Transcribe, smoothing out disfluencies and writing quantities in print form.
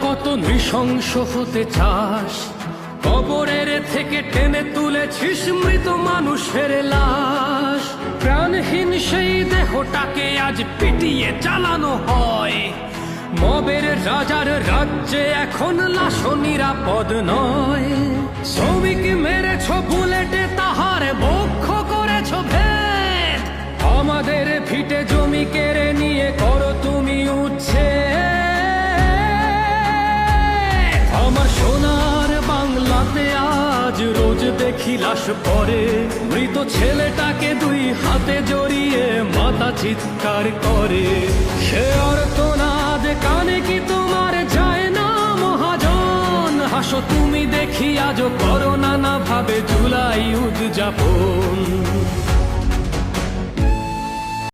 কত নৃশংস হতে চাস, কবরের থেকে টেনে তুলেছিস মৃত মানুষের লাশ। প্রাণহীন সেই দেহটাকে আজ পিটিয়ে চালানো হয়। মবের রাজার রাজ্যে এখন লাশও নিরাপদ নয়। শ্রমিক মেরেছ বুলেটে, তাহার বক্ষ করেছ ভেদ। আমাদের ভিটে জমি কেড়ে নিয়ে করো তুমি উচ্ছেদ। আমার সোনার বাংলাতে আজ রোজ দেখি লাশ পড়ে, মৃত ছেলেটাকে দুই হাতে জড়িয়ে মাতা চিৎকার করে। সে আর্তনাদ কানে কি তোমার যায় না মহাজন? হাসো তুমি দেখি আজও করো নানা ভাবে জুলাই উদযাপন।